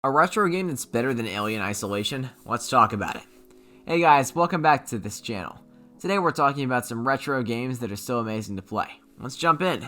A retro game that's better than Alien Isolation? Let's talk about it. Hey guys, welcome back to this channel. Today we're talking about some retro games that are so amazing to play. Let's jump in.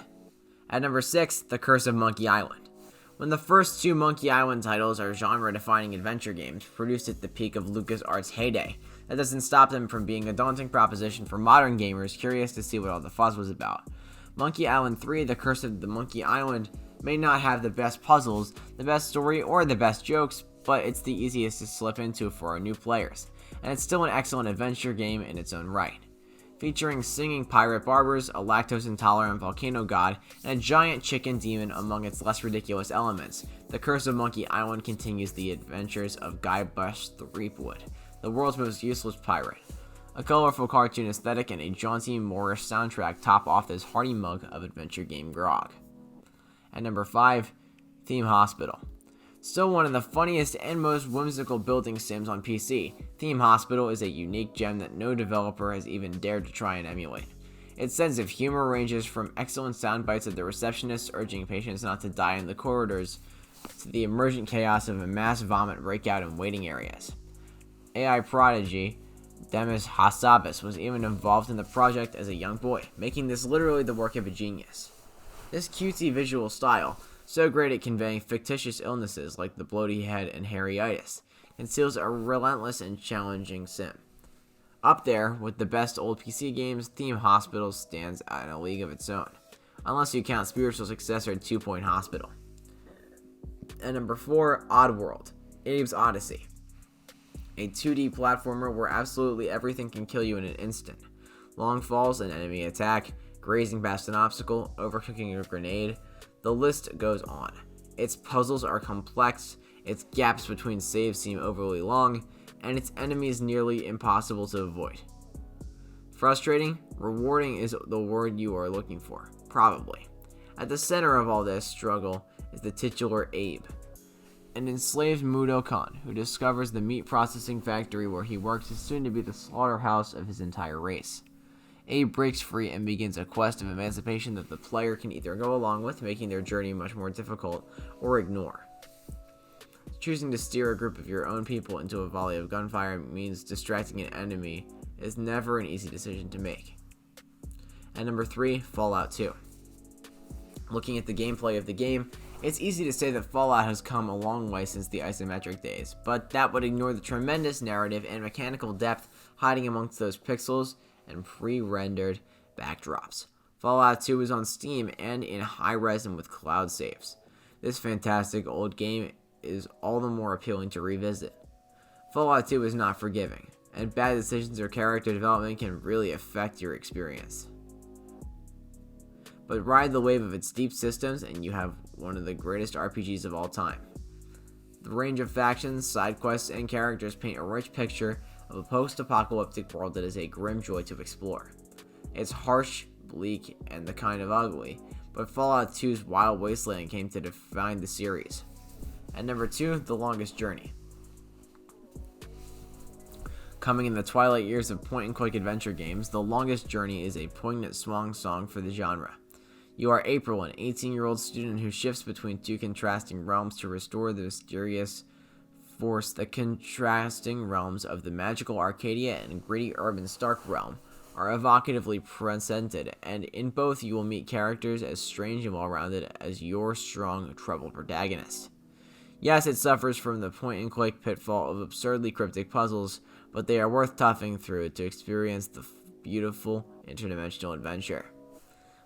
At number 6, The Curse of Monkey Island. When the first two Monkey Island titles are genre-defining adventure games produced at the peak of LucasArts' heyday, that doesn't stop them from being a daunting proposition for modern gamers curious to see what all the fuss was about. Monkey Island 3, The Curse of the Monkey Island, may not have the best puzzles, the best story, or the best jokes, but it's the easiest to slip into for our new players, and it's still an excellent adventure game in its own right. Featuring singing pirate barbers, a lactose-intolerant volcano god, and a giant chicken demon among its less ridiculous elements, The Curse of Monkey Island continues the adventures of Guybrush Threepwood, the world's most useless pirate. A colorful cartoon aesthetic and a jaunty Moorish soundtrack top off this hearty mug of adventure game grog. At number 5, Theme Hospital. Still one of the funniest and most whimsical building sims on PC, Theme Hospital is a unique gem that no developer has even dared to try and emulate. Its sense of humor ranges from excellent sound bites of the receptionist urging patients not to die in the corridors, to the emergent chaos of a mass vomit breakout in waiting areas. AI prodigy Demis Hassabis was even involved in the project as a young boy, making this literally the work of a genius. This cutesy visual style, so great at conveying fictitious illnesses like the bloaty head and hairy-itis, conceals a relentless and challenging sim. Up there with the best old PC games, Theme Hospital stands in a league of its own, unless you count spiritual successor 2 Point Hospital. At number 4, Oddworld, Abe's Odyssey. A 2D platformer where absolutely everything can kill you in an instant. Long falls, an enemy attack, grazing past an obstacle, overcooking a grenade, the list goes on. Its puzzles are complex, its gaps between saves seem overly long, and its enemies nearly impossible to avoid. Frustrating? Rewarding is the word you are looking for, probably. At the center of all this struggle is the titular Abe, an enslaved Mudokan who discovers the meat processing factory where he works is soon to be the slaughterhouse of his entire race. Abe breaks free and begins a quest of emancipation that the player can either go along with, making their journey much more difficult, or ignore. Choosing to steer a group of your own people into a volley of gunfire means distracting an enemy is never an easy decision to make. At number 3, Fallout 2. Looking at the gameplay of the game, it's easy to say that Fallout has come a long way since the isometric days, but that would ignore the tremendous narrative and mechanical depth hiding amongst those pixels and pre-rendered backdrops. Fallout 2 is on Steam and in high-res and with cloud saves. This fantastic old game is all the more appealing to revisit. Fallout 2 is not forgiving, and bad decisions or character development can really affect your experience. But ride the wave of its deep systems and you have one of the greatest RPGs of all time. The range of factions, side quests, and characters paint a rich picture of a post-apocalyptic world that is a grim joy to explore. It's harsh, bleak, and the kind of ugly, but Fallout 2's wild wasteland came to define the series. At number 2, The Longest Journey. Coming in the twilight years of point-and-click adventure games, The Longest Journey is a poignant swan song for the genre. You are April, an 18-year-old student who shifts between two contrasting realms to restore the mysterious force. The contrasting realms of the magical Arcadia and gritty urban Stark realm are evocatively presented, and in both you will meet characters as strange and well-rounded as your strong, troubled protagonist. Yes, it suffers from the point-and-click pitfall of absurdly cryptic puzzles, but they are worth toughing through to experience the beautiful interdimensional adventure.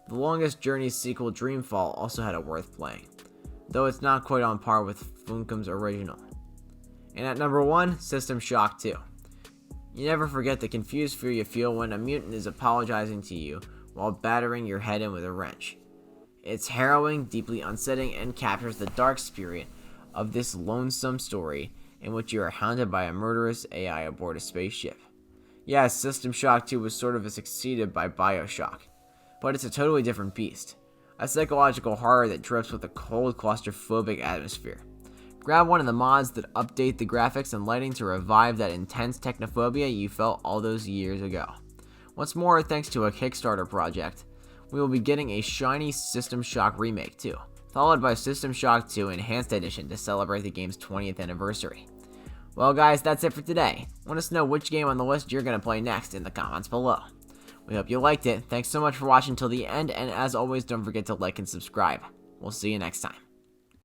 The Longest Journey's sequel Dreamfall also had it worth playing, though it's not quite on par with Funcom's original. And at number 1, System Shock 2. You never forget the confused fear you feel when a mutant is apologizing to you while battering your head in with a wrench. It's harrowing, deeply unsettling, and captures the dark spirit of this lonesome story in which you are hounded by a murderous AI aboard a spaceship. Yes, System Shock 2 was sort of succeeded by BioShock, but it's a totally different beast. A psychological horror that drips with a cold, claustrophobic atmosphere. Grab one of the mods that update the graphics and lighting to revive that intense technophobia you felt all those years ago. What's more, thanks to a Kickstarter project, we will be getting a shiny System Shock remake too. followed by System Shock 2 Enhanced Edition to celebrate the game's 20th anniversary. Well guys, that's it for today. Let us know which game on the list you're going to play next in the comments below. We hope you liked it. Thanks so much for watching till the end, and as always, don't forget to like and subscribe. We'll see you next time.